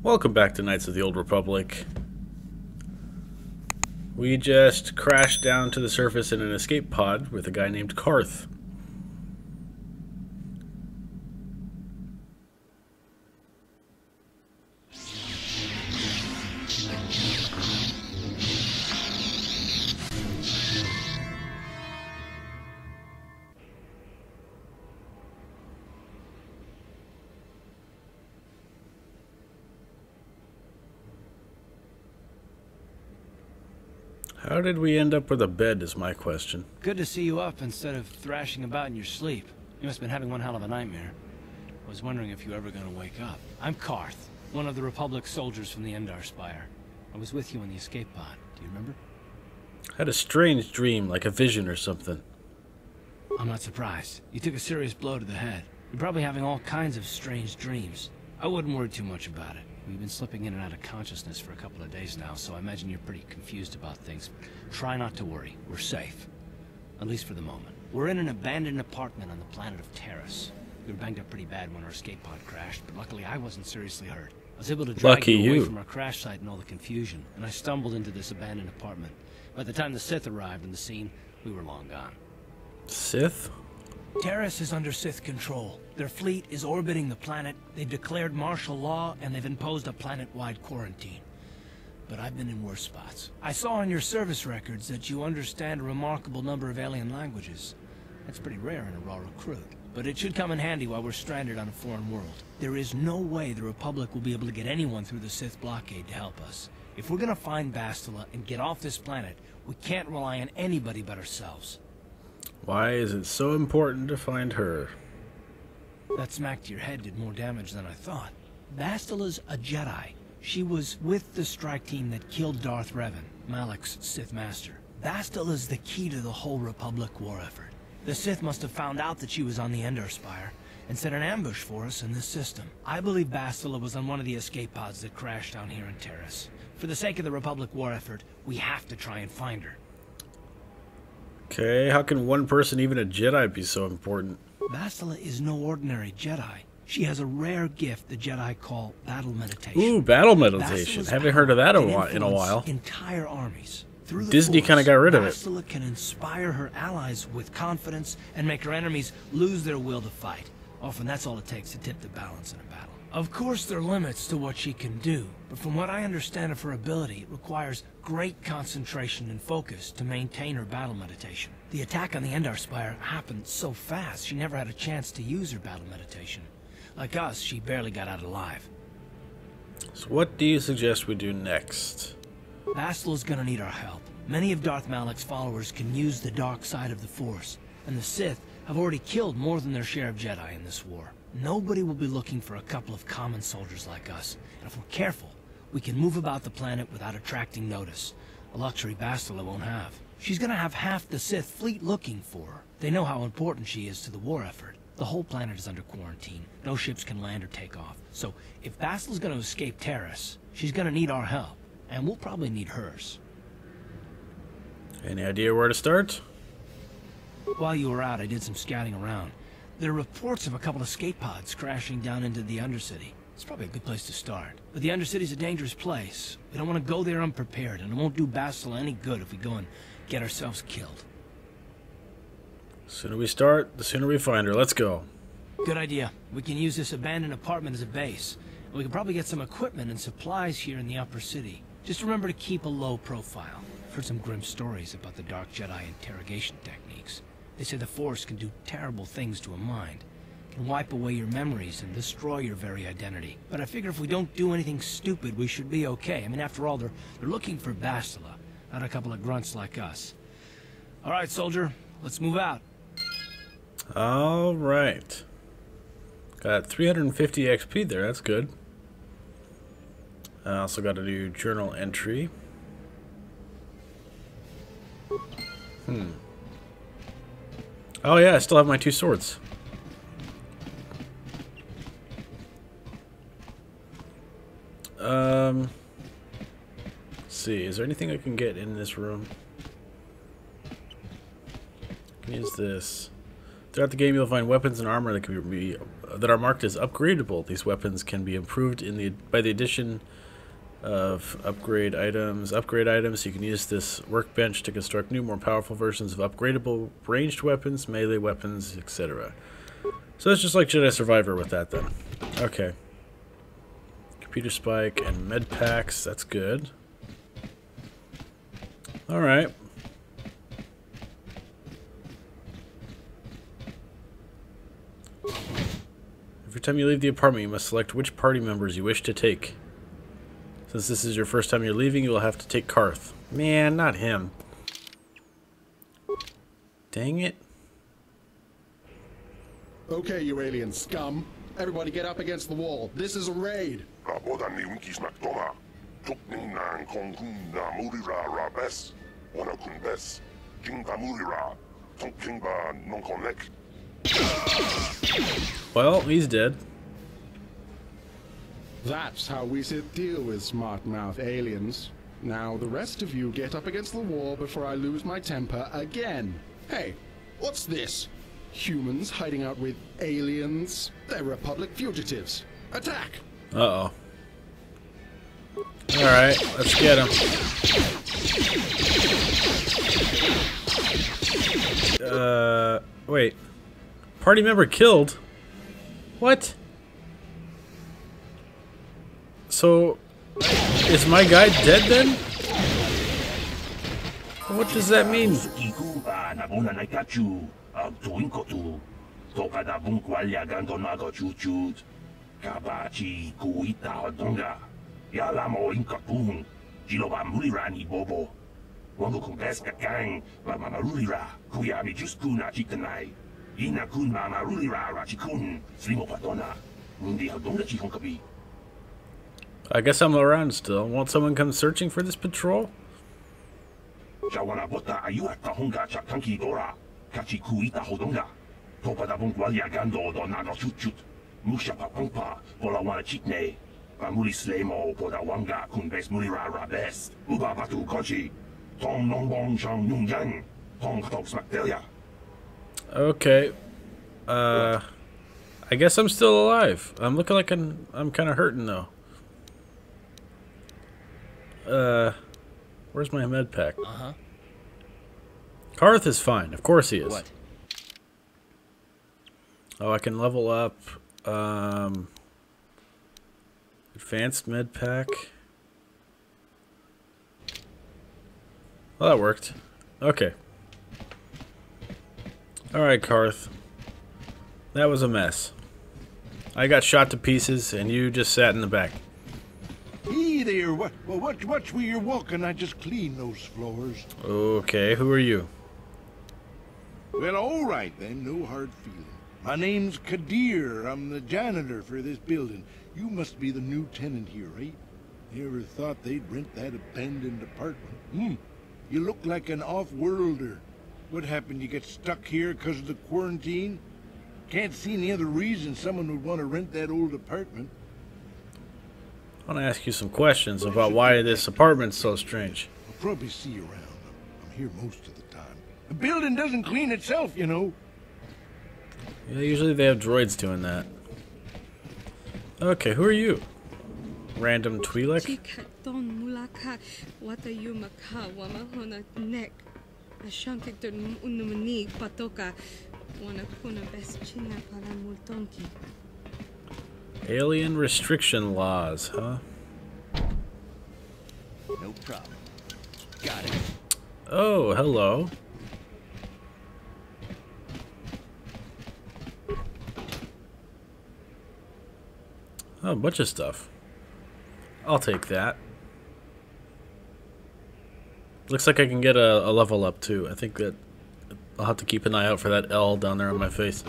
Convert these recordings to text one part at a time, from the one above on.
Welcome back to Knights of the Old Republic. We just crashed down to the surface in an escape pod with a guy named Karth. How did we end up with a bed is my question. Good to see you up instead of thrashing about in your sleep. You must have been having one hell of a nightmare. I was wondering if you were ever going to wake up. I'm Karth, one of the Republic soldiers from the Endar Spire. I was with you in the escape pod. Do you remember? I had a strange dream, like a vision or something. I'm not surprised. You took a serious blow to the head. You're probably having all kinds of strange dreams. I wouldn't worry too much about it. We've been slipping in and out of consciousness for a couple of days now, so I imagine you're pretty confused about things. Try not to worry. We're safe. At least for the moment. We're in an abandoned apartment on the planet of Taris. We were banged up pretty bad when our escape pod crashed, but luckily I wasn't seriously hurt. I was able to drag you away from our crash site and all the confusion, and I stumbled into this abandoned apartment. By the time the Sith arrived on the scene, we were long gone. Sith? Taris is under Sith control. Their fleet is orbiting the planet, they've declared martial law, and they've imposed a planet-wide quarantine. But I've been in worse spots. I saw on your service records that you understand a remarkable number of alien languages. That's pretty rare in a raw recruit. But it should come in handy while we're stranded on a foreign world. There is no way the Republic will be able to get anyone through the Sith blockade to help us. If we're gonna find Bastila and get off this planet, we can't rely on anybody but ourselves. Why is it so important to find her? That smack to your head did more damage than I thought. Bastila's a Jedi. She was with the strike team that killed Darth Revan, Malak's Sith Master. Bastila's the key to the whole Republic war effort. The Sith must have found out that she was on the Endar Spire and set an ambush for us in this system. I believe Bastila was on one of the escape pods that crashed down here in Taris. For the sake of the Republic war effort, we have to try and find her. Okay, how can one person, even a Jedi, be so important? Bastila is no ordinary Jedi. She has a rare gift the Jedi call battle meditation. Ooh, battle meditation. Bastila's Haven't heard of that in a while. Entire armies. Through the Disney kind of got rid of it. Bastila can inspire her allies with confidence and make her enemies lose their will to fight. Often that's all it takes to tip the balance in a battle. Of course there are limits to what she can do, but from what I understand of her ability, it requires great concentration and focus to maintain her battle meditation. The attack on the Endar Spire happened so fast, she never had a chance to use her battle meditation. Like us, she barely got out alive. So what do you suggest we do next? Bastila's gonna need our help. Many of Darth Malak's followers can use the dark side of the Force, and the Sith have already killed more than their share of Jedi in this war. Nobody will be looking for a couple of common soldiers like us, and if we're careful, we can move about the planet without attracting notice, a luxury Bastila won't have. She's gonna have half the Sith fleet looking for her. They know how important she is to the war effort. The whole planet is under quarantine. No ships can land or take off. So, if Bastila's gonna escape Taris, she's gonna need our help, and we'll probably need hers. Any idea where to start? While you were out, I did some scouting around. There are reports of a couple of escape pods crashing down into the Undercity. It's probably a good place to start. But the Undercity's a dangerous place. We don't want to go there unprepared, and it won't do Bastila any good if we go and get ourselves killed. The sooner we start, the sooner we find her. Let's go. Good idea. We can use this abandoned apartment as a base. And we can probably get some equipment and supplies here in the upper city. Just remember to keep a low profile. I've heard some grim stories about the Dark Jedi interrogation techniques. They say the Force can do terrible things to a mind. It can wipe away your memories and destroy your very identity. But I figure if we don't do anything stupid, we should be okay. I mean, after all, they're looking for Bastila, not a couple of grunts like us. All right, soldier, let's move out. All right. Got 350 XP there. That's good. I also got a new journal entry. Oh yeah, I still have my 2 swords. Let's see, is there anything I can get in this room? I can use this. Throughout the game, you'll find weapons and armor that can be that are marked as upgradable. These weapons can be improved by the addition of upgrade items. You can use this workbench to construct new, more powerful versions of upgradable ranged weapons, melee weapons, etc. So it's just like Jedi Survivor with that then. Okay. Computer spike and med packs. That's good. Alright. Every time you leave the apartment, you must select which party members you wish to take. Since this is your first time you're leaving, you will have to take Karth. Man, not him. Dang it. Okay, you alien scum. Everybody get up against the wall. This is a raid. Well, he's dead. That's how we deal with smart-mouth aliens. Now, the rest of you get up against the wall before I lose my temper again. Hey, what's this? Humans hiding out with aliens? They're Republic fugitives. Attack! Uh-oh. Alright, let's get him. Wait. Party member killed? What? So, is my guy dead then? What does that mean? I guess I'm around still. Won't someone come searching for this patrol? Okay. I guess I'm still alive. I'm looking like I'm kind of hurting though. Where's my med pack? Uh-huh. Karth is fine. Of course he is. What? Oh, I can level up. Advanced med pack. Well, that worked. Okay. Alright, Karth. That was a mess. I got shot to pieces, and you just sat in the back. Hey there, watch where you're walking. I just cleaned those floors. Okay, who are you? Well, all right then, no hard feeling. My name's KotOR. I'm the janitor for this building. You must be the new tenant here, right? You ever thought they'd rent that abandoned apartment? You look like an off-worlder. What happened? You get stuck here because of the quarantine? Can't see any other reason someone would want to rent that old apartment. I want to ask you some questions about why this apartment's so strange. I'll probably see you around. I'm here most of the time. The building doesn't clean itself, you know. Yeah, usually they have droids doing that. Okay, who are you? Random Twi'lek? Alien restriction laws, huh? No problem. Got it. Oh, hello. Oh, a bunch of stuff. I'll take that. Looks like I can get a level up too. I think that I'll have to keep an eye out for that L down there on my face.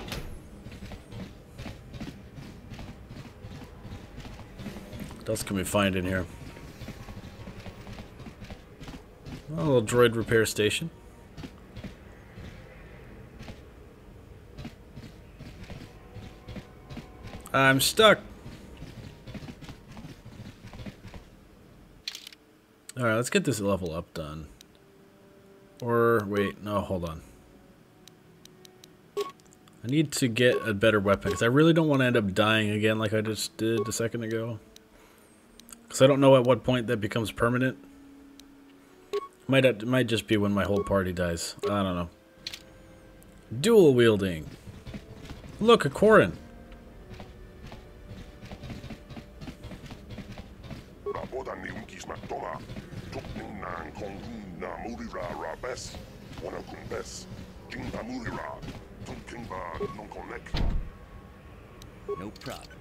What else can we find in here? A little droid repair station. I'm stuck. Alright, let's get this level up done. Or, wait, no, hold on. I need to get a better weapon, because I really don't want to end up dying again like I just did a second ago. Because I don't know at what point that becomes permanent. It might just be when my whole party dies. I don't know. Dual wielding. Look, a Korin. No problem.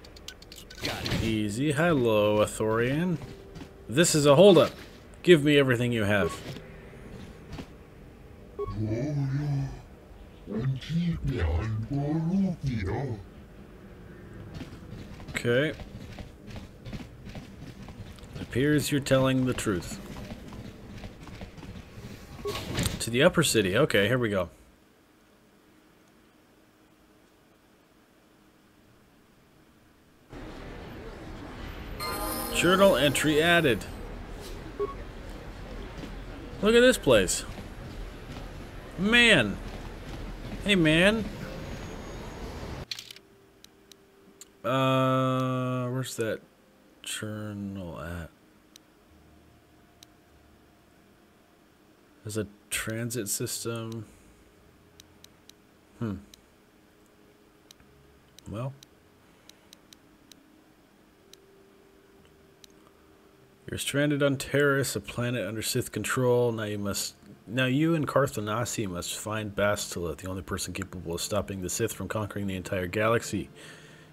Got it. Easy. Hello, Athorian. This is a holdup. Give me everything you have. Okay. It appears you're telling the truth. To the upper city. Okay, here we go. Journal entry added. Look at this place. Man. Hey, man. Where's that journal at? There's a transit system. Well. You're stranded on Taris, a planet under Sith control. Now you and Carthanasi must find Bastila, the only person capable of stopping the Sith from conquering the entire galaxy.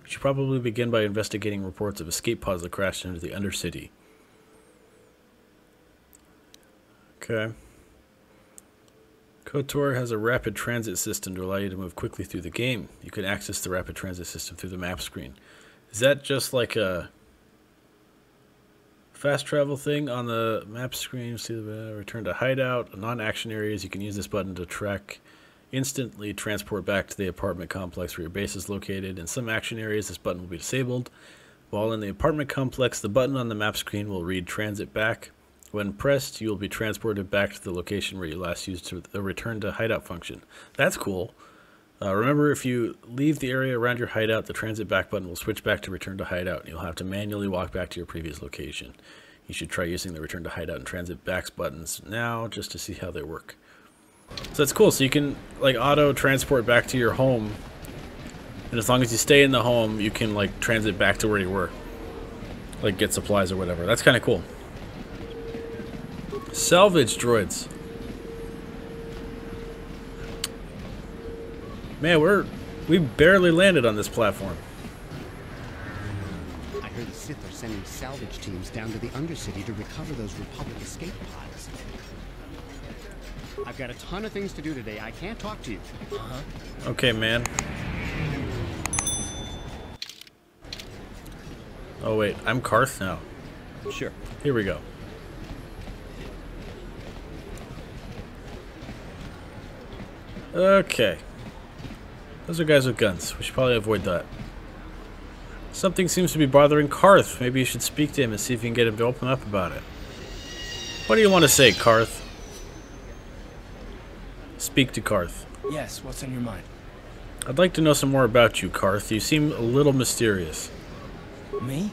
You should probably begin by investigating reports of escape pods that crashed into the Undercity. Okay. KotOR has a rapid transit system to allow you to move quickly through the game. You can access the rapid transit system through the map screen. Is that just like a fast travel thing on the map screen? See the return to hideout, non-action areas. You can use this button to instantly transport back to the apartment complex where your base is located. In some action areas, this button will be disabled. While in the apartment complex, the button on the map screen will read transit back. When pressed, you will be transported back to the location where you last used the return to hideout function. That's cool. Remember, if you leave the area around your hideout, the transit back button will switch back to return to hideout, and you'll have to manually walk back to your previous location. You should try using the return to hideout and transit backs buttons now just to see how they work. So that's cool. So you can like auto transport back to your home, and as long as you stay in the home, you can like transit back to where you were, like get supplies or whatever. That's kind of cool. Salvage droids. Man, we barely landed on this platform. I heard the Sith are sending salvage teams down to the Undercity to recover those Republic escape pods. I've got a ton of things to do today. I can't talk to you. Okay, man. Oh wait, I'm Karth now. Sure. Here we go. Okay. Those are guys with guns. We should probably avoid that. Something seems to be bothering Karth. Maybe you should speak to him and see if you can get him to open up about it. What do you want to say, Karth? Speak to Karth. Yes, what's on your mind? I'd like to know some more about you, Karth. You seem a little mysterious. Me?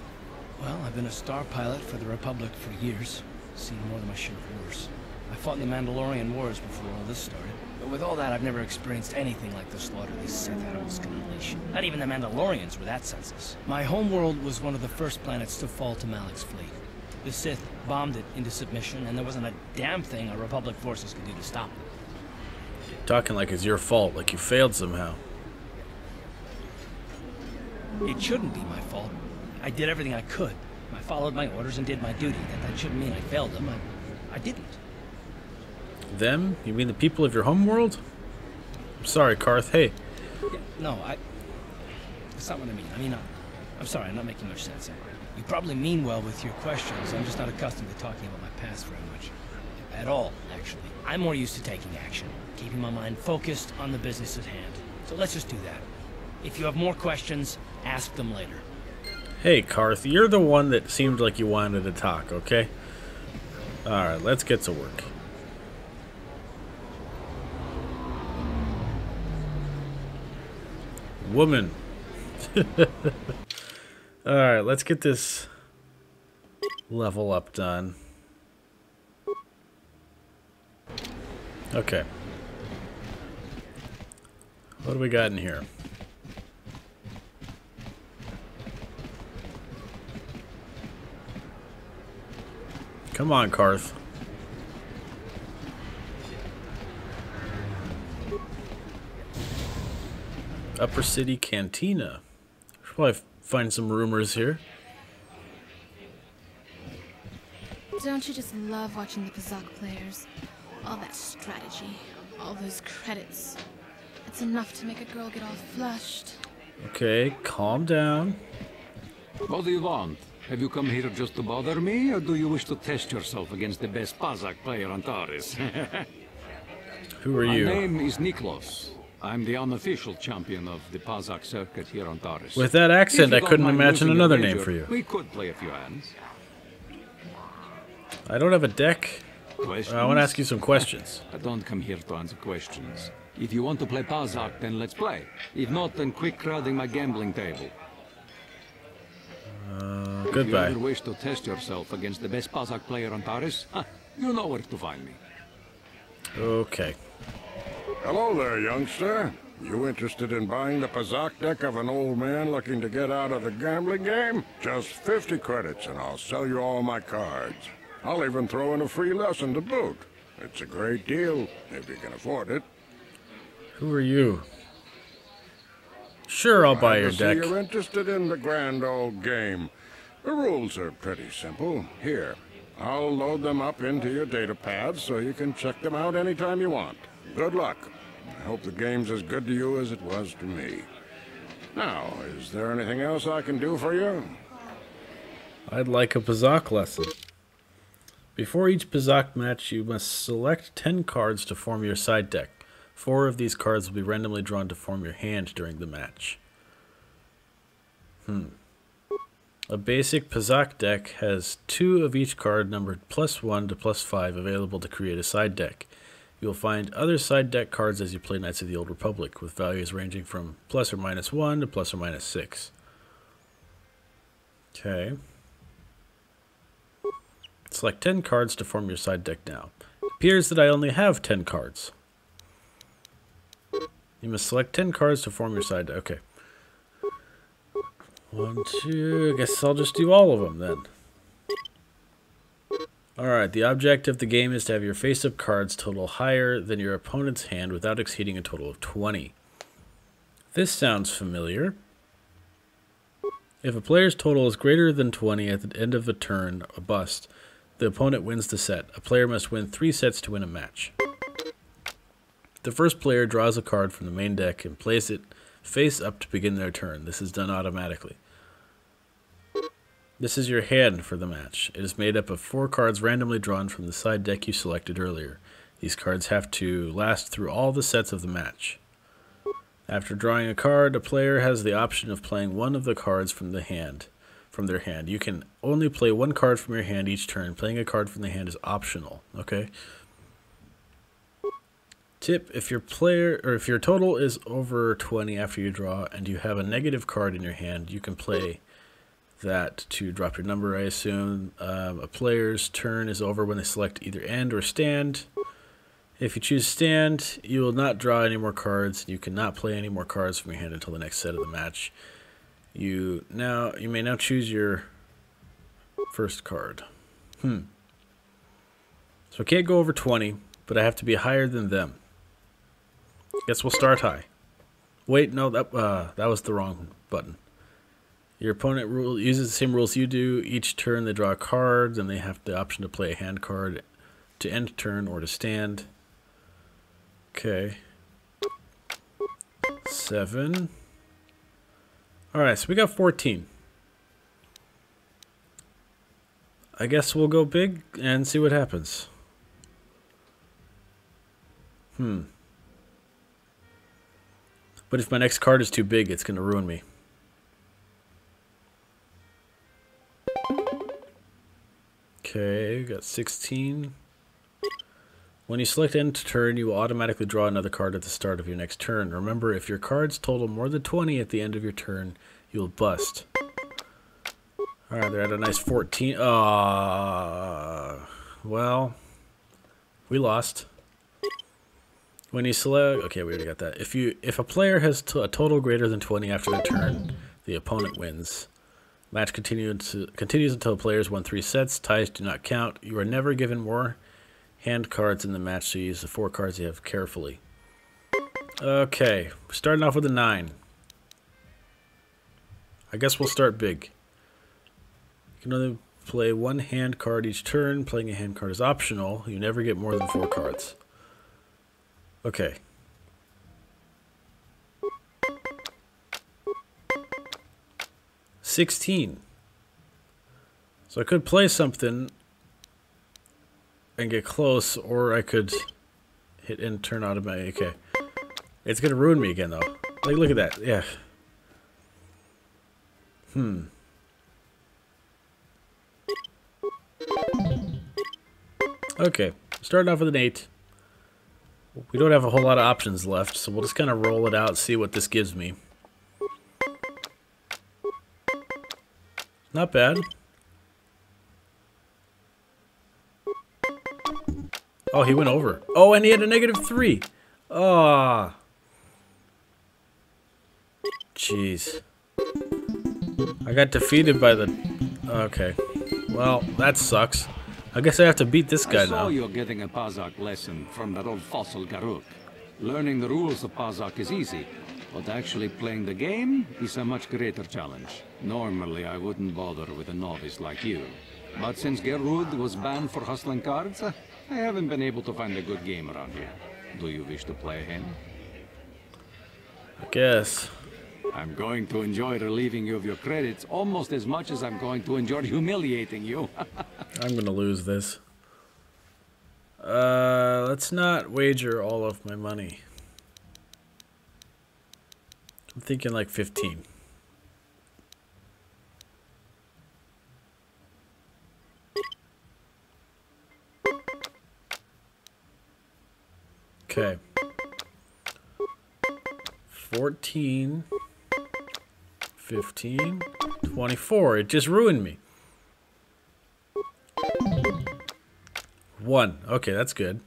Well, I've been a star pilot for the Republic for years. Seen more than my share of wars. I fought in the Mandalorian Wars before all this started. But with all that, I've never experienced anything like the slaughter these Sith animals can unleash. Not even the Mandalorians were that senseless. My homeworld was one of the first planets to fall to Malak's fleet. The Sith bombed it into submission, and there wasn't a damn thing our Republic forces could do to stop them. Talking like it's your fault, like you failed somehow. It shouldn't be my fault. I did everything I could. I followed my orders and did my duty. That shouldn't mean I failed them. I didn't. Them? You mean the people of your homeworld? I'm sorry, Karth. Hey. Yeah, no, that's not what I mean. I'm sorry, I'm not making much sense. You probably mean well with your questions. I'm just not accustomed to talking about my past very much. At all, actually. I'm more used to taking action, keeping my mind focused on the business at hand. So let's just do that. If you have more questions, ask them later. Hey, Karth, you're the one that seemed like you wanted to talk, okay? Alright, let's get to work. Woman. Alright, let's get this level up done. Okay. What do we got in here? Come on, Karth. Upper City Cantina. Should probably find some rumors here. Don't you just love watching the Kazakh players? All that strategy, all those credits. It's enough to make a girl get all flushed. Okay, calm down. What do you want? Have you come here just to bother me, or do you wish to test yourself against the best Kazakh player on Taris? Who are you? My name is Niklos. I'm the unofficial champion of the Kazakh circuit here on Taris. With that accent, If you I don't couldn't mind imagine losing a another wager, name for you. We could play a few hands. I don't have a deck. Questions? I want to ask you some questions. I don't come here to answer questions. If you want to play Kazakh, then let's play. If not, then quit crowding my gambling table. If you Goodbye. ever wish to test yourself against the best Kazakh player on Taris, you know where to find me. Okay. Hello there, youngster. You interested in buying the Kazakh deck of an old man looking to get out of the gambling game? Just 50 credits and I'll sell you all my cards. I'll even throw in a free lesson to boot. It's a great deal, if you can afford it. Who are you? Sure, I'll buy your I see deck. you're interested in the grand old game. The rules are pretty simple. Here, I'll load them up into your data pads so you can check them out anytime you want. Good luck. I hope the game's as good to you as it was to me. Now, is there anything else I can do for you? I'd like a Kazakh lesson. Before each Kazakh match, you must select 10 cards to form your side deck. 4 of these cards will be randomly drawn to form your hand during the match. A basic Kazakh deck has 2 of each card numbered +1 to +5 available to create a side deck. You will find other side deck cards as you play Knights of the Old Republic, with values ranging from ±1 to ±6. Okay. Select 10 cards to form your side deck now. It appears that I only have 10 cards. You must select 10 cards to form your side deck. Okay. 1, 2... I guess I'll just do all of them then. Alright, the object of the game is to have your face-up cards total higher than your opponent's hand without exceeding a total of 20. This sounds familiar. If a player's total is greater than 20 at the end of a turn, a bust, the opponent wins the set. A player must win 3 sets to win a match. The first player draws a card from the main deck and plays it face up to begin their turn. This is done automatically. This is your hand for the match. It is made up of 4 cards randomly drawn from the side deck you selected earlier. These cards have to last through all the sets of the match. After drawing a card, a player has the option of playing one of the cards from their hand. You can only play 1 card from your hand each turn. Playing a card from the hand is optional. Okay. Tip: if your total is over 20 after you draw and you have a negative card in your hand, you can play that to drop your number, I assume. A player's turn is over when they select either end or stand. If you choose stand, you will not draw any more cards. You cannot play any more cards from your hand until the next set of the match. You may now choose your first card. So I can't go over 20, but I have to be higher than them. Guess we'll start high. Wait, no, that was the wrong button. Your opponent uses the same rules you do. Each turn they draw a card, and they have the option to play a hand card to end turn or to stand. Okay. 7. Alright, so we got 14. I guess we'll go big and see what happens. But if my next card is too big, it's going to ruin me. Okay, got 16. When you select end turn, you will automatically draw another card at the start of your next turn. Remember, if your cards total more than 20 at the end of your turn, you will bust. Alright, they're at a nice 14. Well, we lost. When you select... Okay, we already got that. If a player has a total greater than 20 after their turn, the opponent wins. Match continues until players won 3 sets. Ties do not count. You are never given more hand cards in the match, so you use the 4 cards you have carefully. Okay, starting off with a 9. I guess we'll start big. You can only play 1 hand card each turn. Playing a hand card is optional. You never get more than 4 cards. Okay. $16. So I could play something and get close, or I could hit end turn automatic. Okay. It's gonna ruin me again, though. Like, look at that. Yeah. Okay. Starting off with an 8. We don't have a whole lot of options left, so we'll just kind of roll it out and see what this gives me. Not bad. Oh, he went over. Oh, and he had a -3. Ah. Jeez. I got defeated by the... Okay. Well, that sucks. I guess I have to beat this guy now. I saw you're getting a Pazak lesson from that old fossil Garuk. Learning the rules of Pazak is easy, but actually playing the game is a much greater challenge. Normally, I wouldn't bother with a novice like you. But since Gerud was banned for hustling cards, I haven't been able to find a good game around here. Do you wish to play him? I guess. I'm going to enjoy relieving you of your credits almost as much as I'm going to enjoy humiliating you. I'm gonna lose this. Let's not wager all of my money. I'm thinking like 15. Okay. 14, 15, 24. It just ruined me. 1. Okay, that's good.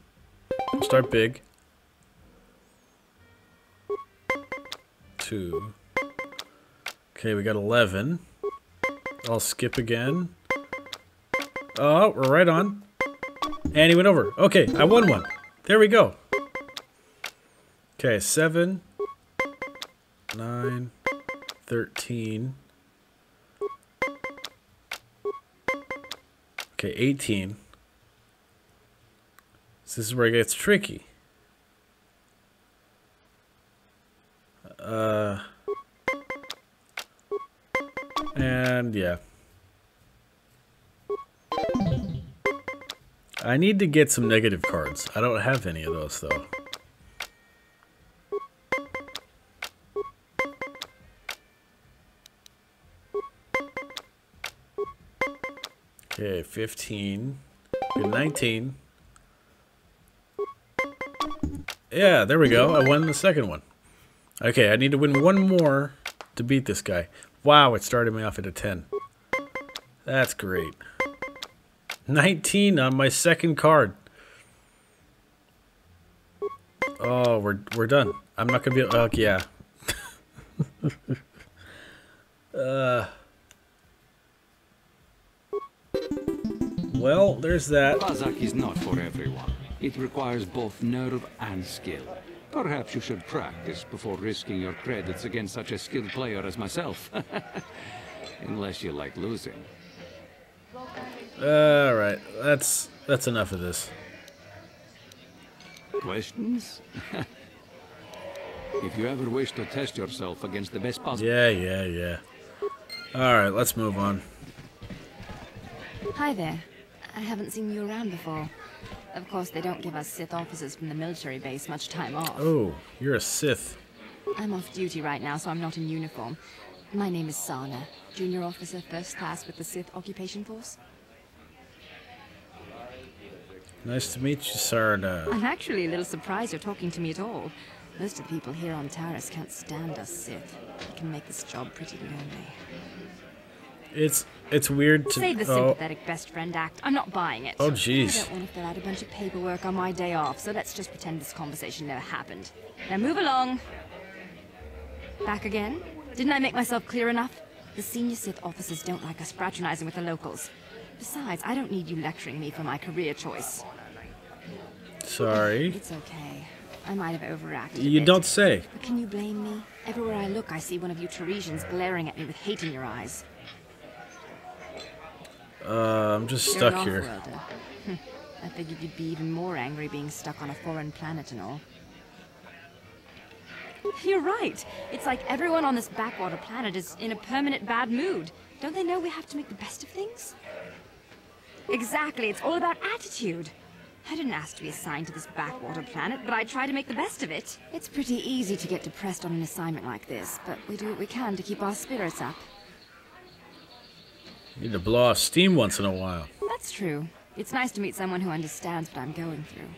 We'll start big. 2. Okay, we got 11. I'll skip again. Oh, we're right on. And he went over. Okay, I won one. There we go. Okay, 7, 9, 13. Okay, 18. So this is where it gets tricky. And yeah. I need to get some negative cards. I don't have any of those though. Okay, 15. Good, 19. Yeah, there we go. I won the second one. Okay, I need to win one more to beat this guy. Wow, it started me off at a 10. That's great. 19 on my second card. Oh, we're done. I'm not gonna be. Oh, yeah. Well, there's that. Pazak is not for everyone. It requires both nerve and skill. Perhaps you should practice before risking your credits against such a skilled player as myself. Unless you like losing. Alright, that's enough of this. Questions? If you ever wish to test yourself against the best possible... Yeah. Alright, let's move on. Hi there. I haven't seen you around before. Of course, they don't give us Sith officers from the military base much time off. Oh, you're a Sith. I'm off duty right now, so I'm not in uniform. My name is Sana, junior officer, first class with the Sith occupation force. Nice to meet you, Sarda. I'm actually a little surprised you're talking to me at all. Most of the people here on Taris can't stand us Sith. It can make this job pretty lonely. It's weird to Save the sympathetic best friend act. I'm not buying it. Oh jeez. I don't want to fill out a bunch of paperwork on my day off, so let's just pretend this conversation never happened. Now move along. Back again? Didn't I make myself clear enough? The senior Sith officers don't like us fraternizing with the locals. Besides, I don't need you lecturing me for my career choice. Sorry. It's okay. I might have overreacted. You don't say. But can you blame me? Everywhere I look, I see one of you Tarisians glaring at me with hate in your eyes. I'm just stuck here. I figured you'd be even more angry being stuck on a foreign planet and all. You're right. It's like everyone on this backwater planet is in a permanent bad mood. Don't they know we have to make the best of things? Exactly. It's all about attitude. I didn't ask to be assigned to this backwater planet, but I try to make the best of it. It's pretty easy to get depressed on an assignment like this, but we do what we can to keep our spirits up. Need to blow off steam once in a while. That's true. It's nice to meet someone who understands what I'm going through.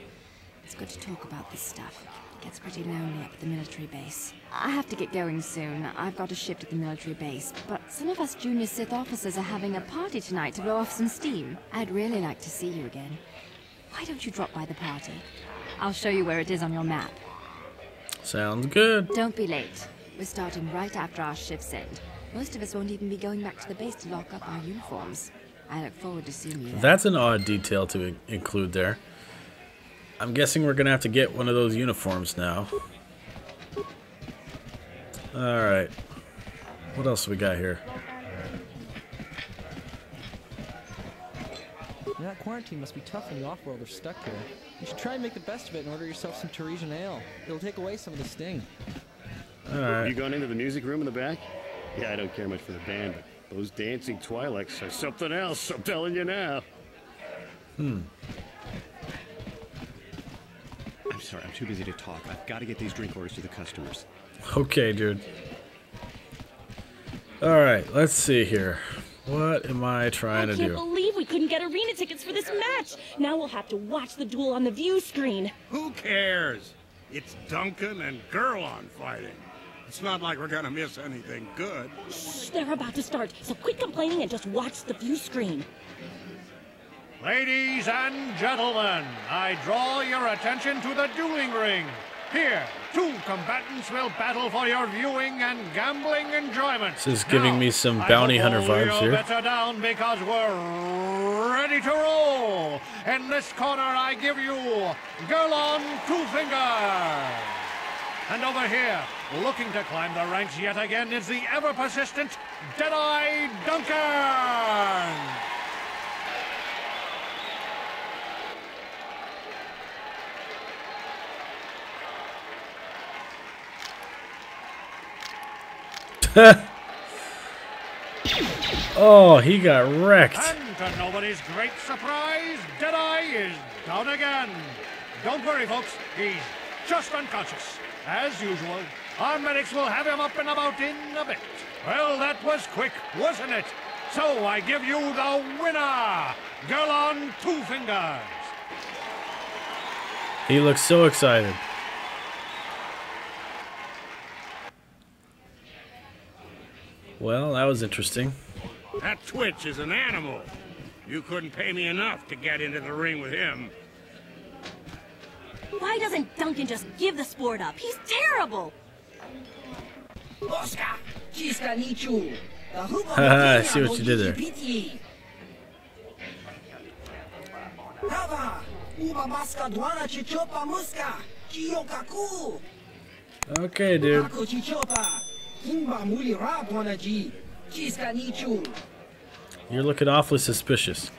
It's good to talk about this stuff. It gets pretty lonely up at the military base. I have to get going soon. I've got a shift at the military base, but some of us junior Sith officers are having a party tonight to blow off some steam. I'd really like to see you again. Why don't you drop by the party? I'll show you where it is on your map. Sounds good. Don't be late. We're starting right after our shifts end. Most of us won't even be going back to the base to lock up our uniforms. I look forward to seeing you there. That's an odd detail to include there. I'm guessing we're gonna have to get one of those uniforms now. Alright. What else we got here? That quarantine must be tough when the off-world are stuck here. You should try and make the best of it and order yourself some Tarisian ale. It'll take away some of the sting. Alright. You gone into the music room in the back? Yeah, I don't care much for the band, but those dancing Twi'leks are something else, I'm telling you now. I'm sorry, I'm too busy to talk. I've got to get these drink orders to the customers. Okay, dude. Alright, let's see here. What am I trying to do? I can't believe we couldn't get arena tickets for this match. Now we'll have to watch the duel on the view screen. Who cares? It's Duncan and Gurlon fighting. It's not like we're gonna miss anything good. Shh, they're about to start, so quit complaining and just watch the view screen. Ladies and gentlemen, I draw your attention to the dueling ring. Here, two combatants will battle for your viewing and gambling enjoyment. This is giving me some bounty hunter vibes here. Bets are down because we're ready to roll. In this corner, I give you Gurlon Two Fingers. And over here, looking to climb the ranks yet again, is the ever-persistent Deadeye Duncan. Oh, he got wrecked. And to nobody's great surprise, Deadeye is down again. Don't worry, folks. He's just unconscious. As usual, our medics will have him up and about in a bit. Well, that was quick, wasn't it? So I give you the winner, Gurlon Two Fingers. He looks so excited. Well, that was interesting. That Twitch is an animal. You couldn't pay me enough to get into the ring with him. Why doesn't Duncan just give the sport up? He's terrible! Haha, I see what you did there. Okay, dude. You're looking awfully suspicious.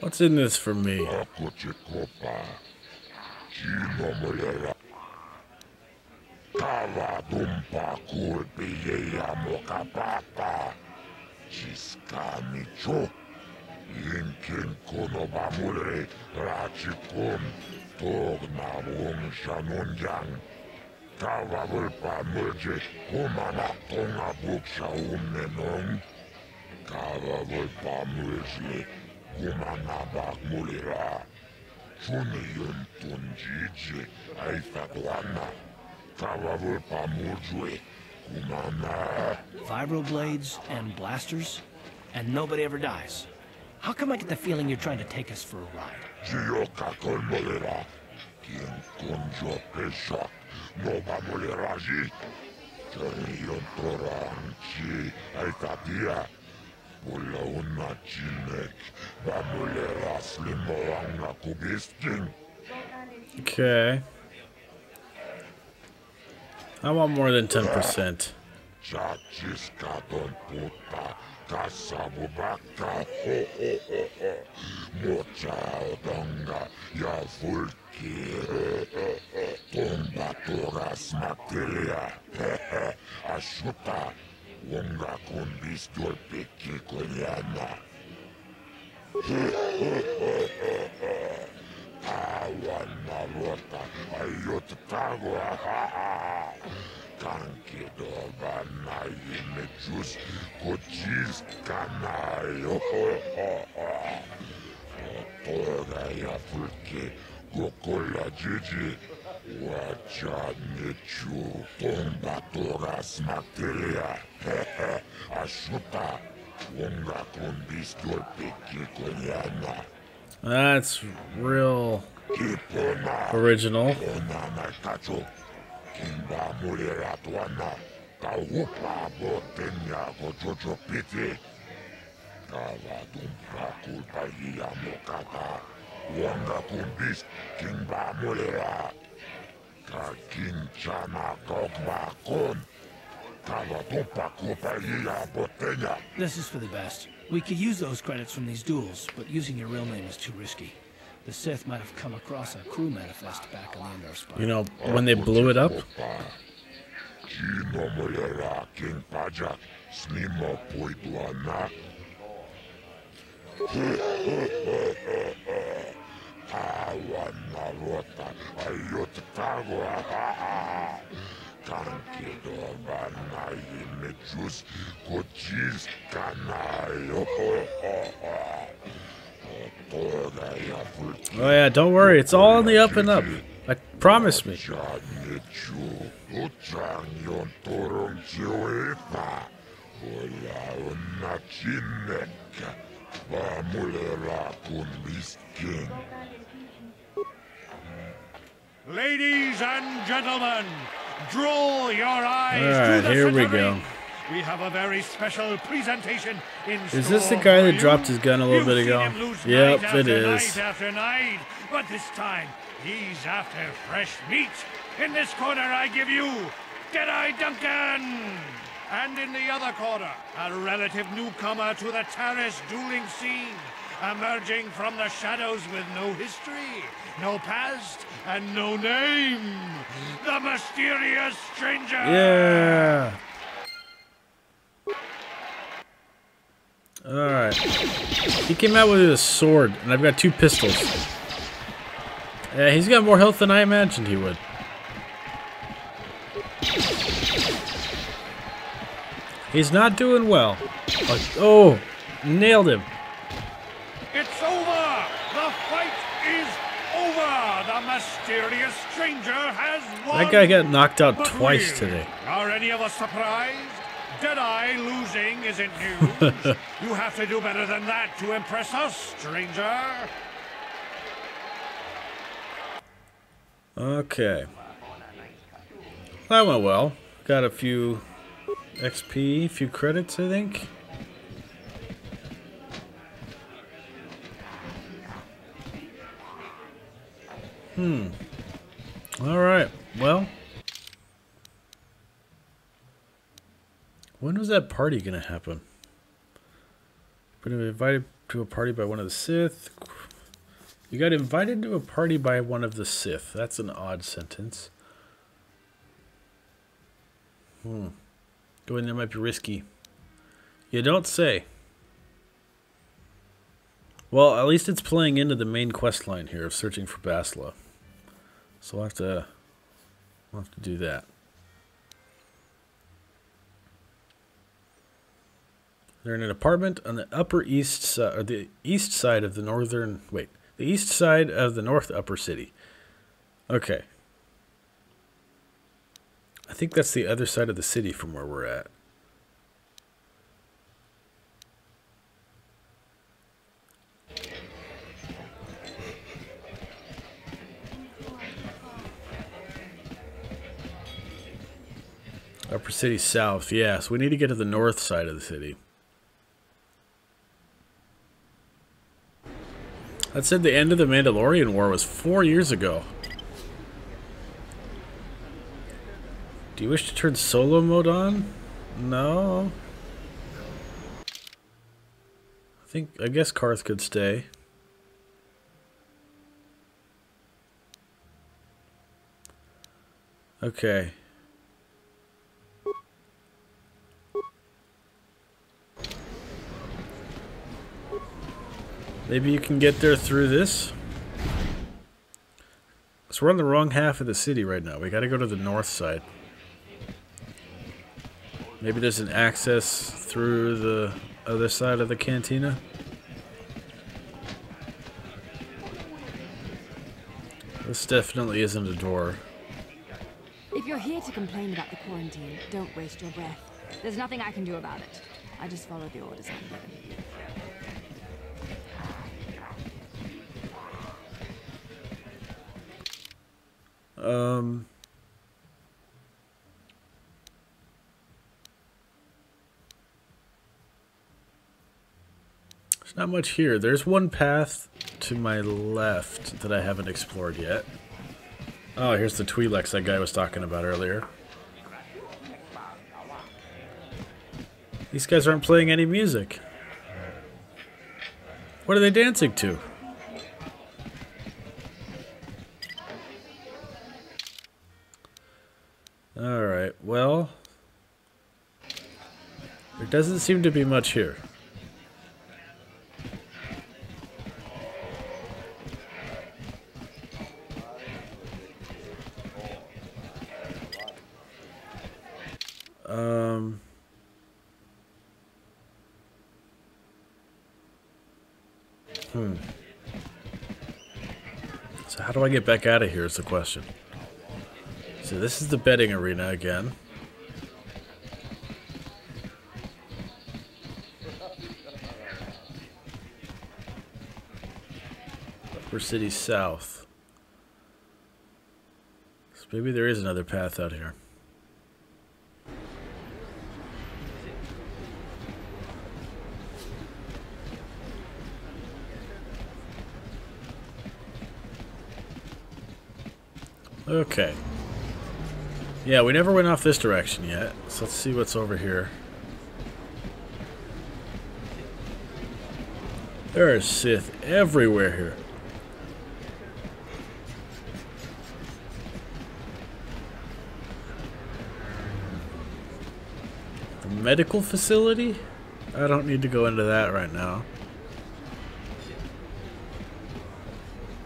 What's in this for me? Inkin kono bamule rachikum tog na wong shanonjang kawabul pamulje kumana tonga buksha umnenong kawabul pamulje kumana bakmulira chuniyun tunjije aifakwana kawabul pamulje kumana Vibroblades and blasters, and nobody ever dies. How come I get the feeling you're trying to take us for a ride? Gioca col molera, quien conjo pesha, no va moleraji. Charion toranchi, aitatia. Pula una chinek, va molera slimoanga kubisking. Okay. I want more than 10%. Chachis kadon puta. Kasabubaka, mocha odonga, ya fulki, tomba toras materia, ashuta, wonga kumbis dolpiki kolyana. Awan narota, ayot tagwa, Kanki doba na yime jus kochis kanayo. Otoga ya fulke gokola jiji. Wacha nechu tomba toras materia. Ashuta wonga kumbis dolpiki kolyana. That's real original. Kimba mulera tuana, kaupa botenya gojojo piti. Kala dumpa kulpa hiya mokata, wanga kumbis kimba mulera. Ka kinchana kokba kon, kala dumpa kulpa hiya botenya. This is for the best. We could use those credits from these duels, but using your real name is too risky. The Sith might have come across a crew manifest back on the Endor Spire. You know, when they blew it up? Oh yeah, don't worry, it's all on the up and up. I promise me. Ladies and gentlemen, draw your eyes Alright, to the here we center go. ring. We have a very special presentation in Is this the store guy for that you. dropped his gun a little bit You've ago? seen him lose Yep, night it after is. Night after night, but this time he's after fresh meat. In this corner, I give you Deadeye Duncan, and in the other corner, a relative newcomer to the Taris dueling scene, emerging from the shadows with no history, no past, and no name, the mysterious stranger. Yeah. Alright. He came out with a sword, and I've got 2 pistols. Yeah, he's got more health than I imagined he would. He's not doing well. Oh, nailed him. It's over! The fight is over! The mysterious stranger has won! That guy got knocked out But twice really, today. Are any of us surprised? Deadeye losing isn't news. You have to do better than that to impress us, stranger. Okay. That went well. Got a few XP, a few credits, I think. Alright, well. When was that party gonna happen? Been invited to a party by one of the Sith. You got invited to a party by one of the Sith. That's an odd sentence. Going there might be risky. You don't say. Well, at least it's playing into the main quest line here of searching for Basla. So we'll have to do that. They're in an apartment on the upper east side, or the east side of the northern. Wait, the east side of the North Upper City. Okay. I think that's the other side of the city from where we're at. Upper City South, yes. We need to get to the north side of the city. That said, the end of the Mandalorian War was 4 years ago. Do you wish to turn solo mode on? No. I guess Karth could stay. Okay. Maybe you can get there through this. So we're on the wrong half of the city right now. We gotta go to the north side. Maybe there's an access through the other side of the cantina. This definitely isn't a door. If you're here to complain about the quarantine, don't waste your breath. There's nothing I can do about it. I just follow the orders I'm given. There's not much here. There's one path to my left that I haven't explored yet. Oh, here's the Twi'leks that guy was talking about earlier. These guys aren't playing any music. What are they dancing to? Alright, well, there doesn't seem to be much here. So how do I get back out of here is the question. So this is the betting arena again. Upper City South. So maybe there is another path out here. Okay. Yeah, we never went off this direction yet, so let's see what's over here. There are Sith everywhere here. The medical facility? I don't need to go into that right now.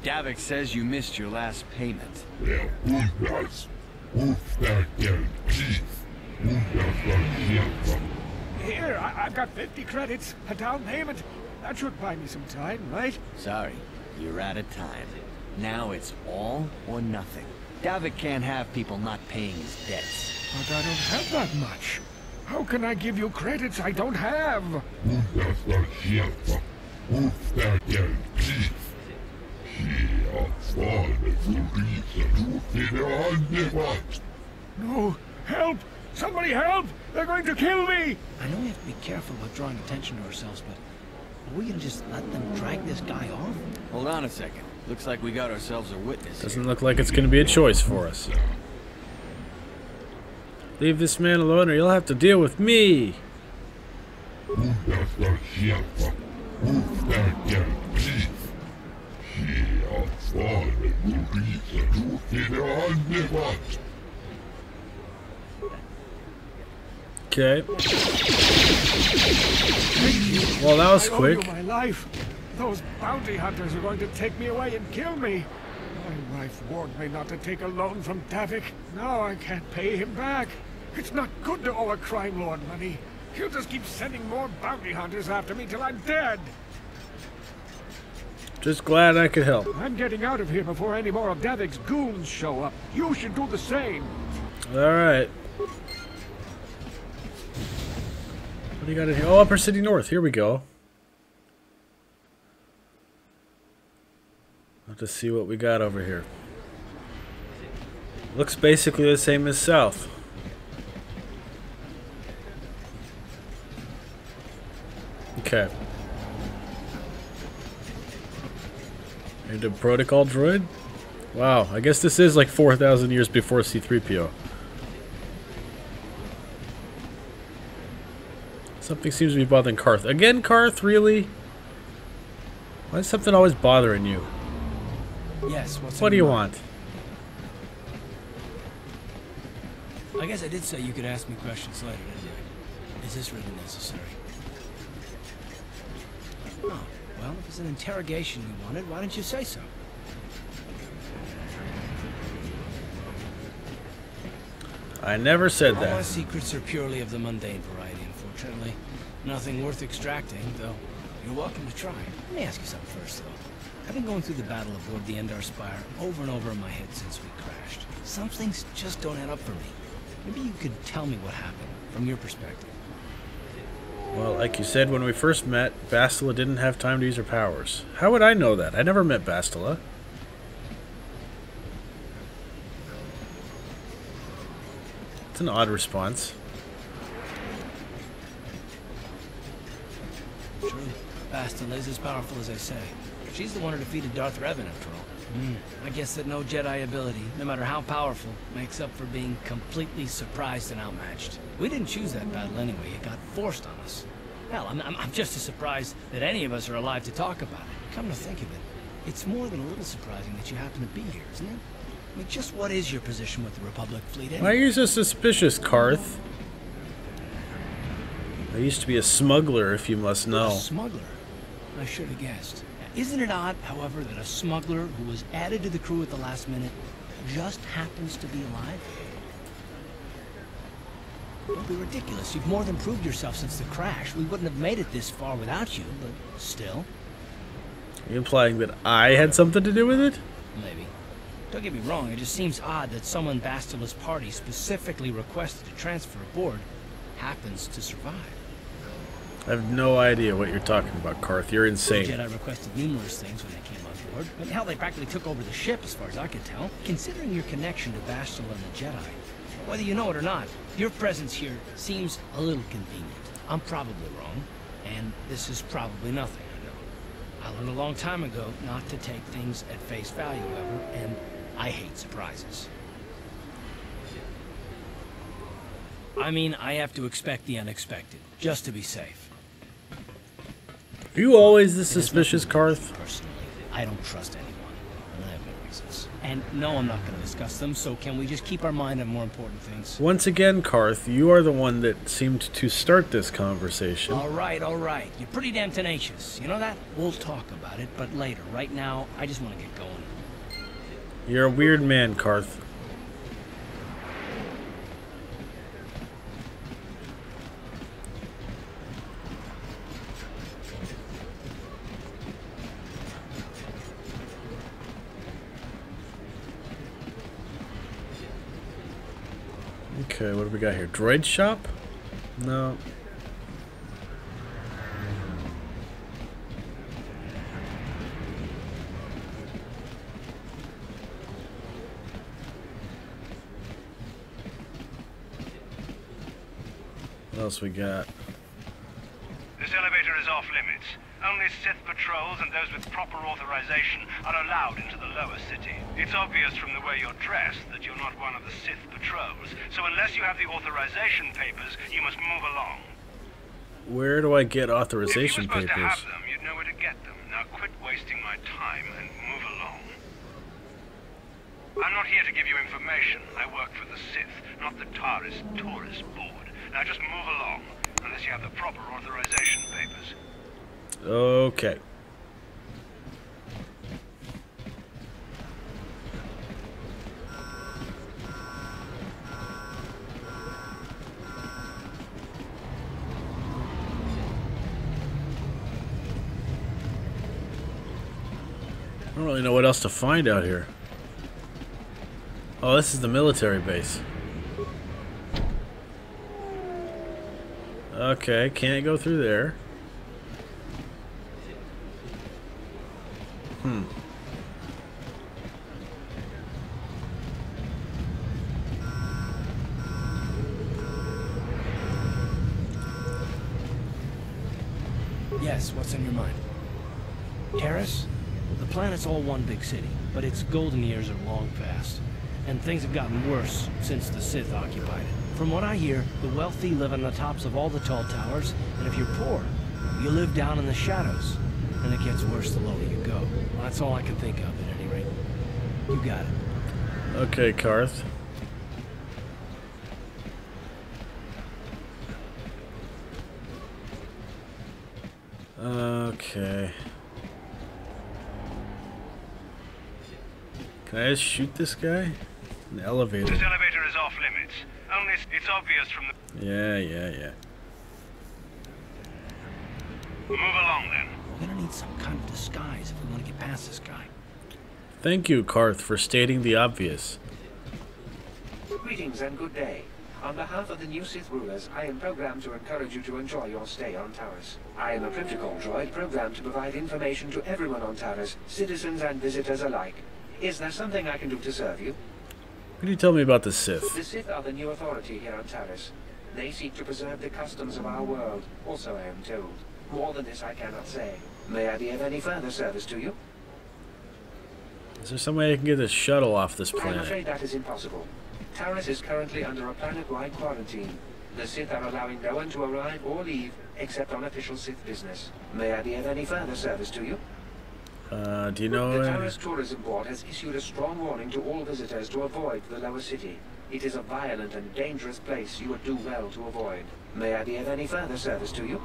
Davik says you missed your last payment. Here, I've got 50 credits, a down payment. That should buy me some time, right? Sorry, you're out of time. Now it's all or nothing. Davik can't have people not paying his debts. But I don't have that much. How can I give you credits I don't have? No! Help! Somebody help! They're going to kill me! I know we have to be careful about drawing attention to ourselves, but are we gonna just let them drag this guy off? Hold on a second. Looks like we got ourselves a witness. Doesn't look like it's going to be a choice for us. Leave this man alone or you'll have to deal with me! Move that damn teeth. Here, fall, you read Okay. Well, that was quick. I owe you my life. Those bounty hunters are going to take me away and kill me. My wife warned me not to take a loan from Davik. Now I can't pay him back. It's not good to owe a crime lord money. He'll just keep sending more bounty hunters after me till I'm dead. Just glad I could help. I'm getting out of here before any more of Davik's goons show up. You should do the same. Alright. What do you got in here? Oh, Upper City North. Here we go. Let's just see what we got over here. Looks basically the same as South. Okay. And a protocol droid? Wow, I guess this is like 4,000 years before C-3PO. Something seems to be bothering Karth. Again, Karth? Really? Why is something always bothering you? Yes, what's What do you want? I guess I did say you could ask me questions later, didn't I? Is this really necessary? Oh, well, if it's an interrogation you wanted, why didn't you say so? I never said All that. my secrets are purely of the mundane variety, unfortunately. Nothing worth extracting, though you're welcome to try. Let me ask you something first, though. I've been going through the battle aboard the Endar Spire over and over in my head since we crashed. Some things just don't add up for me. Maybe you could tell me what happened, from your perspective. Well, like you said when we first met, Bastila didn't have time to use her powers. How would I know that? I never met Bastila. It's an odd response. True. Bastila is as powerful as I say. She's the one who defeated Darth Revan, after all. I guess that no Jedi ability, no matter how powerful, makes up for being completely surprised and outmatched. We didn't choose that battle anyway. It got forced on us. Hell, I'm just as surprised that any of us are alive to talk about it. Come to think of it, it's more than a little surprising that you happen to be here, isn't it? I mean, just what is your position with the Republic fleet anyway? Why are you so suspicious, Karth? I used to be a smuggler, if you must know. A smuggler? I should have guessed. Isn't it odd, however, that a smuggler who was added to the crew at the last minute just happens to be alive? Don't be ridiculous. You've more than proved yourself since the crash. We wouldn't have made it this far without you, but still. Are you implying that I had something to do with it? Maybe. Don't get me wrong, it just seems odd that someone Bastila's party specifically requested to transfer aboard happens to survive. I have no idea what you're talking about, Karth. You're insane. The Jedi requested numerous things when they came on board. I mean, hell, they practically took over the ship, as far as I could tell. Considering your connection to Bastila and the Jedi, whether you know it or not, your presence here seems a little convenient. I'm probably wrong, and this is probably nothing, I know. I learned a long time ago not to take things at face value, however, and I hate surprises. I mean, I have to expect the unexpected, just to be safe. Are you always this suspicious, Karth? Personally, I don't trust anyone, and I have my reasons. And no, I'm not going to discuss them, so can we just keep our mind on more important things? Once again, Karth, you are the one that seemed to start this conversation. All right. You're pretty damn tenacious. You know that? We'll talk about it, but later. Right now, I just want to get going. You're a weird man, Karth. Okay, what do we got here? Droid shop? No. What else we got? This elevator is off limits. Only Sith patrols and those with proper authorization are allowed into the lower city. It's obvious from the way you're dressed that you're not one of the Sith patrols, so unless you have the authorization papers, you must move along. Where do I get authorization If you were supposed papers? to have them, you'd know to get them. Now quit wasting my time and move along. I'm not here to give you information. I work for the Sith, not the Taris Tourist Board. Now just move along, unless you have the proper authorization papers. Okay. I don't really know what else to find out here. Oh, this is the military base. Okay, can't go through there. Yes, what's on your mind? Taris? The planet's all one big city, but its golden years are long past. And things have gotten worse since the Sith occupied it. From what I hear, the wealthy live on the tops of all the tall towers, and if you're poor, you live down in the shadows. And it gets worse the lower you go. Well, that's all I can think of, at any rate. You got it. Okay, Karth. Okay. Can I just shoot this guy? An elevator. This elevator is off limits. Only it's obvious from the... Yeah. Move along then. We're gonna need some kind of disguise if we want to get past this guy. Thank you, Karth, for stating the obvious. Greetings and good day. On behalf of the new Sith rulers, I am programmed to encourage you to enjoy your stay on Taris. I am a protocol droid programmed to provide information to everyone on Taris, citizens and visitors alike. Is there something I can do to serve you? What can you tell me about the Sith? The Sith are the new authority here on Taris. They seek to preserve the customs of our world, also I am told. More than this I cannot say. May I be of any further service to you? Is there some way I can get this shuttle off this I'm planet? afraid that is impossible. Taris is currently under a planet-wide quarantine. The Sith are allowing no one to arrive or leave, except on official Sith business. May I be of any further service to you? Do you know... The Taris Tourism Board has issued a strong warning to all visitors to avoid the lower city. It is a violent and dangerous place you would do well to avoid. May I be of any further service to you?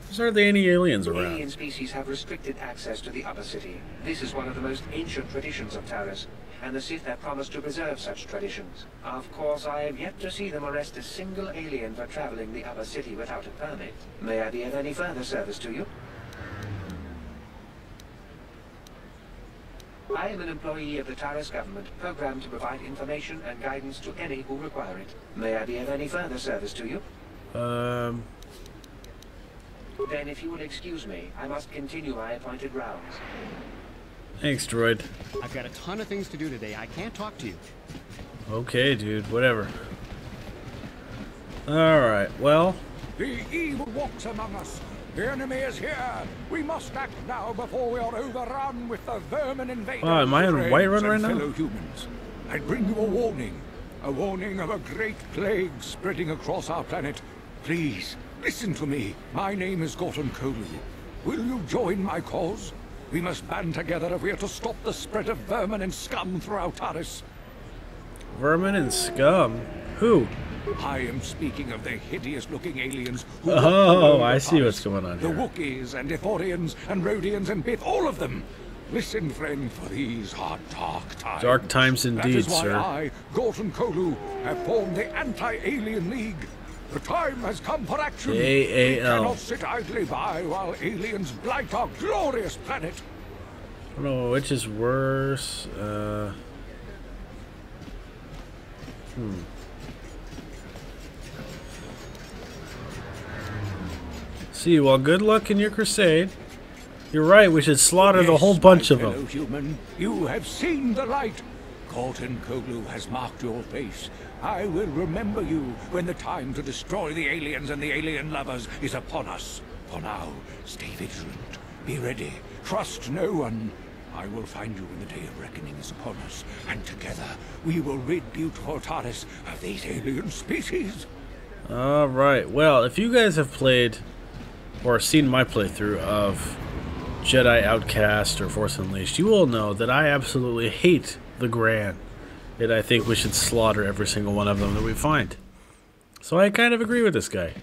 There's hardly any aliens around. Alien species have restricted access to the upper city. This is one of the most ancient traditions of Taris, and the Sith have promised to preserve such traditions. Of course, I have yet to see them arrest a single alien for traveling the upper city without a permit. May I be of any further service to you? I am an employee of the Taris government, programmed to provide information and guidance to any who require it. May I be of any further service to you? Then if you will excuse me, I must continue my appointed rounds. Thanks, droid. I've got a ton of things to do today. I can't talk to you. Okay, dude, whatever. Alright, well... The evil walks among us. The enemy is here. We must act now before we are overrun with the vermin invaders. Wow, am I in Whiterun right now? Fellow humans. I bring you a warning of a great plague spreading across our planet. Please, listen to me. My name is KotOR. Will you join my cause? We must band together if we are to stop the spread of vermin and scum throughout Taris. Vermin and scum? Who? I am speaking of the hideous-looking aliens who... Oh, I see what's going on The here. Wookiees and Ithorians and Rhodians and Bith, all of them. Listen, friend, for these are dark times. Dark times indeed, That is why sir. I, KotOR, have formed the Anti-Alien League. The time has come for action. The We AAL. cannot sit idly by while aliens blight our glorious planet. I don't know which is worse. See, well, good luck in your crusade. You're right, we should slaughter the whole bunch of fellow them. Human, you have seen the light. KotOR has marked your face. I will remember you when the time to destroy the aliens and the alien lovers is upon us. For now, stay vigilant. Be ready. Trust no one. I will find you when the day of reckoning is upon us, and together we will rid beautiful Taris of these alien species. Alright, well, if you guys have played or seen my playthrough of Jedi Outcast or Force Unleashed, you will know that I absolutely hate the Gran. And I think we should slaughter every single one of them that we find. So I kind of agree with this guy.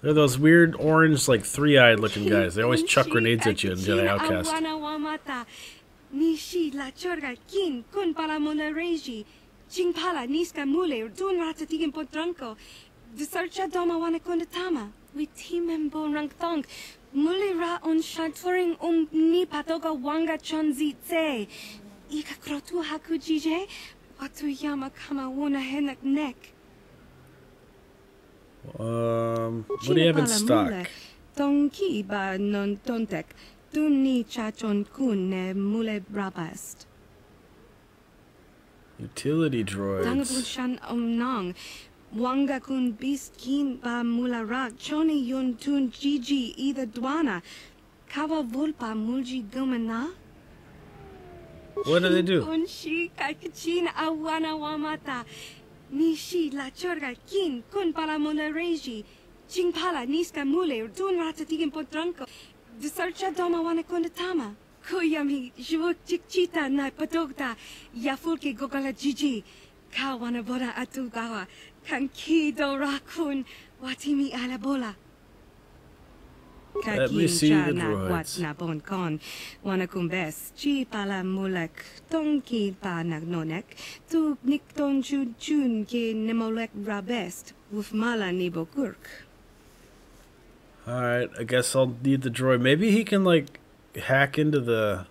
They're those weird orange, like three-eyed looking guys. They always chuck grenades at you in Jedi Outcast. Nishi la chorga kin kun pala mona reji ching pala niska mule dun rata tigin potranko the searcha doma wana kondatama we team bon rank thong mule ra on shaturing ni patoga wanga chonzi tse ika krotu hakujije watu yama kama wona henak neck. What do you have in stock? Tonki ba non tontek. Ni chachon kun ne mule brabast. Utility droids. Tangabushan omnong. Wanga kun beast kin ba mula rak. Choni yun tun gigi either dwana. Kawa vulpa mulji gumana. What do they do? Unshi kakachin awana wamata. Nishi la chorga kin kun pala mula reji. Ching pala niska mule dun rata tigin potranko. The searcha doma wana kondatama. Kuyami jwuk chikchita na patogta. Yafulke gogala jiji. Kawana bora atugawa. Kanki do rakun. Watimi alabola. Let me see the droids. Na bon kon. Wana kumbes. Chi pala mulek. Tonki pa nagnonek. Tu nikton jun ke nemolek rabest. Wufmala nibokurk. Alright, I guess I'll need the droid. Maybe he can, like, hack into the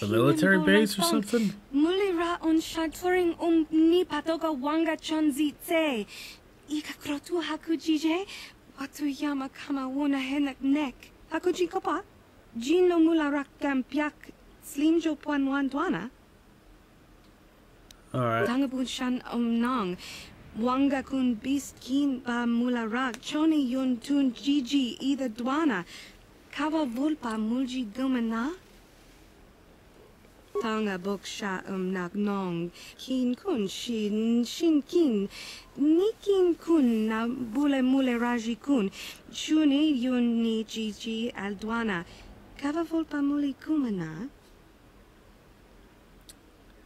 military base or something? Mulira on shaturing ni patoga wanga chonzi tse. Ika krotu hakujije. Watu yama kama wona henak neck. Hakuji kopa? Jino mularak kampiak slimjo puan dwana. Alright. Tangabun shan omnong. Wanga kun beast kin ba mula rak choni yun tun gigi either dwana kawa vulpa mulji gumana tanga bok sha nagnong kin kun shin kin nikin kun na bule mule raji kun chuni yun ni gigi al dwana kawa vulpa muli gumana.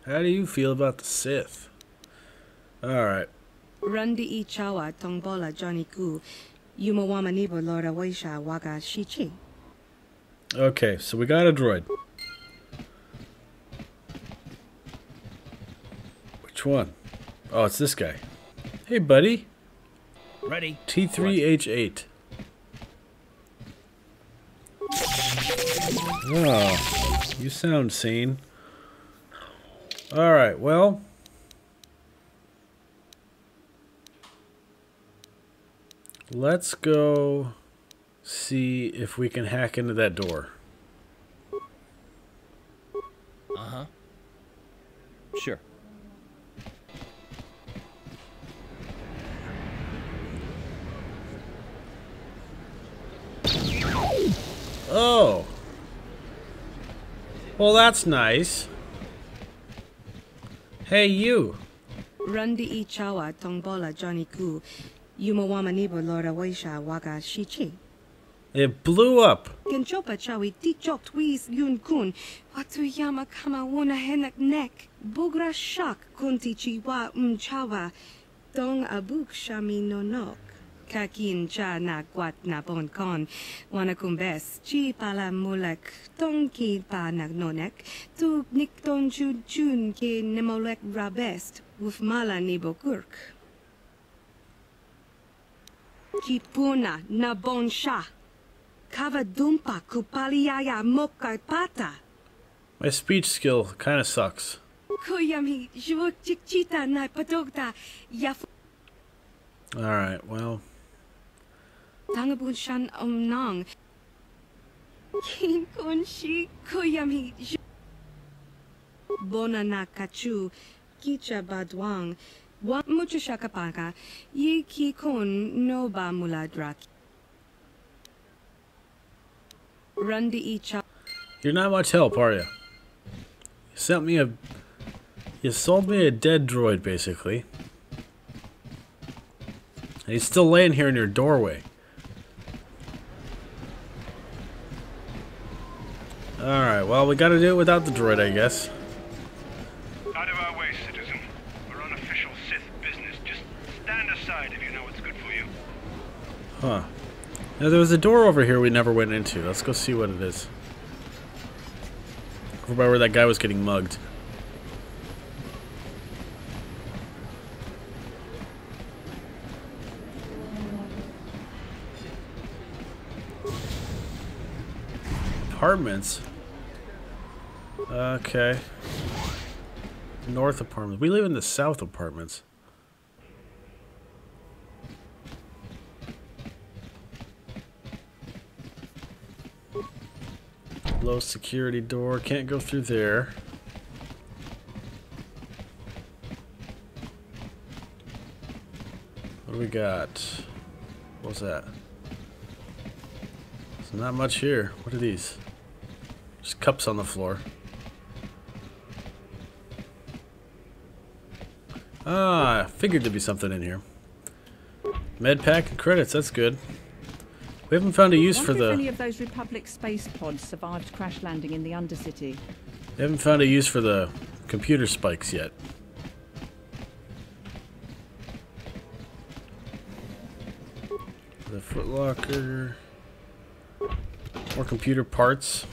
How do you feel about the Sith? Alright. Rundi chawa tongbola Johnny Ku. Yumawama nibo Lora Waisha Waga Shichi. Okay, so we got a droid. Which one? Oh, it's this guy. Hey, buddy. Ready. T3H8. Oh, you sound sane. Alright, well. Let's go see if we can hack into that door. Uh-huh. Sure. Oh. Well, that's nice. Hey, you. Rundi chawa tongbola Johnny Ku. Yumawama nibo Lora Waisha Waga Shichi. It blew up. Genchopa chawi tikchok twis yun kun. Watuyama kama wona henak neck. Bugra shak kunti chiwa chawa. Dong abuk shami nonok. Kakin cha na kwat na bon kon. Wana kumbes. Chi pala mulek. Tonki pa nagnonek. Tu nikton jun ke nemolek rabest. Wufmala nibokurk. Kipuna na bonsha. Kava dumpa kupaliaya moka pata. My speech skill kind of sucks. Kuyami jwuk chikchita na patogta yaf. Alright, well. Tangabun shan omnong. Kin kunshi kuyami bona na kachu kicha badwang. Wa mucho shakapaka, yi ki kun no ba muladrak. Rundi icha. You're not much help, are you? You sold me a dead droid, basically. And he's still laying here in your doorway. Alright, well, we gotta do it without the droid, I guess. Out of our way, citizen. We're on official Sith business. Just stand aside if you know what's good for you. Huh. Now, there was a door over here we never went into. Let's go see what it is. Over by where that guy was getting mugged. Apartments? Okay. North apartments. We live in the south apartments. Low security door. Can't go through there. What do we got? What's that? There's not much here. What are these? Just cups on the floor. Ah, I figured there'd be something in here. Med pack and credits, that's good. We haven't found a use for the... If any of those Republic space pods survived crash landing in the Undercity. We haven't found a use for the computer spikes yet. The footlocker. More computer parts.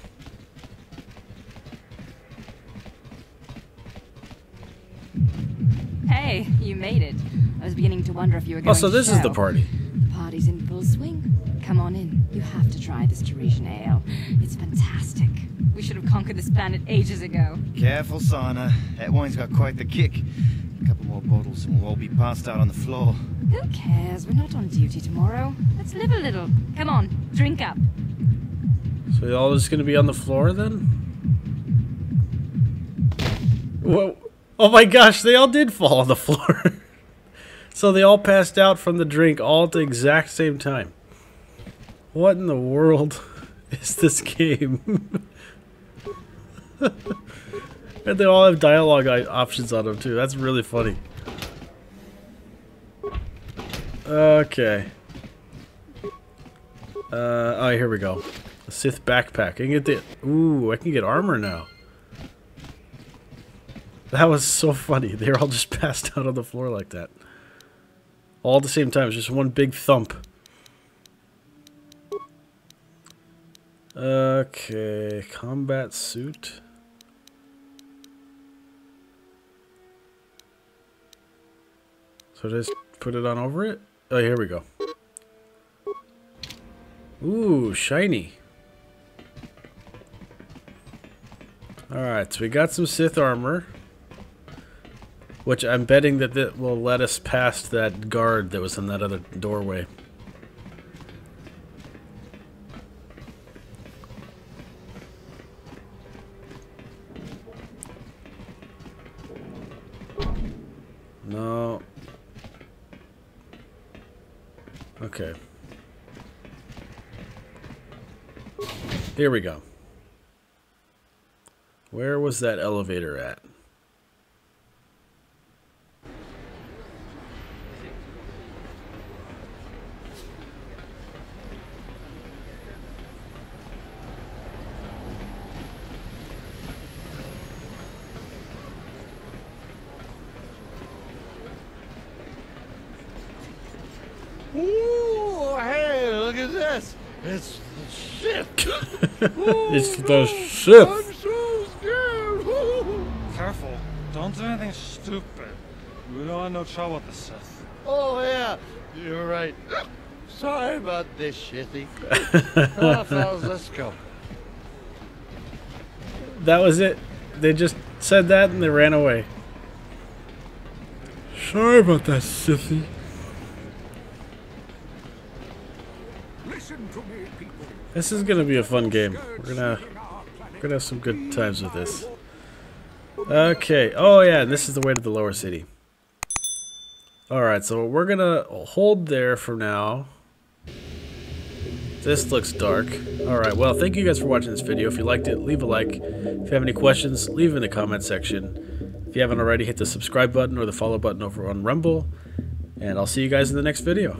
Hey, you made it. I was beginning to wonder if you were going Oh, so this is the party. The party's in full swing. Come on in. You have to try this Tarisian ale. It's fantastic. We should have conquered this planet ages ago. Careful, Sana. That wine's got quite the kick. A couple more bottles and we'll all be passed out on the floor. Who cares? We're not on duty tomorrow. Let's live a little. Come on, drink up. So y'all just gonna be on the floor then? Whoa. Oh my gosh, they all did fall on the floor. So they all passed out from the drink all at the exact same time. What in the world is this game? And they all have dialogue options on them too. That's really funny. Okay. Oh, here we go. A Sith backpack. I can get the... Ooh, I can get armor now. That was so funny. They were all just passed out on the floor like that. All at the same time. It's just one big thump. Okay. Combat suit. So just put it on over it? Oh, here we go. Ooh, shiny. Alright, so we got some Sith armor. Which I'm betting that will let us past that guard that was in that other doorway. No. Okay. Here we go. Where was that elevator at? Ooh, hey, look at this. It's the Sith. It's the Sith. I'm so scared. Careful. Don't do anything stupid. We don't want no trouble with the Sith. Oh, yeah. You're right. Sorry about this, Shithy. Oh, fellas, let's go. That was it. They just said that and they ran away. Sorry about that, Sithy. Listen to me, people. This is gonna be a fun game. We're gonna have some good times with this. Okay. Oh yeah, and this is the way to the lower city. Alright, so we're gonna hold there for now. This looks dark. Alright, well, thank you guys for watching this video. If you liked it, leave a like. If you have any questions, leave them in the comment section. If you haven't already, hit the subscribe button or the follow button over on Rumble. And I'll see you guys in the next video.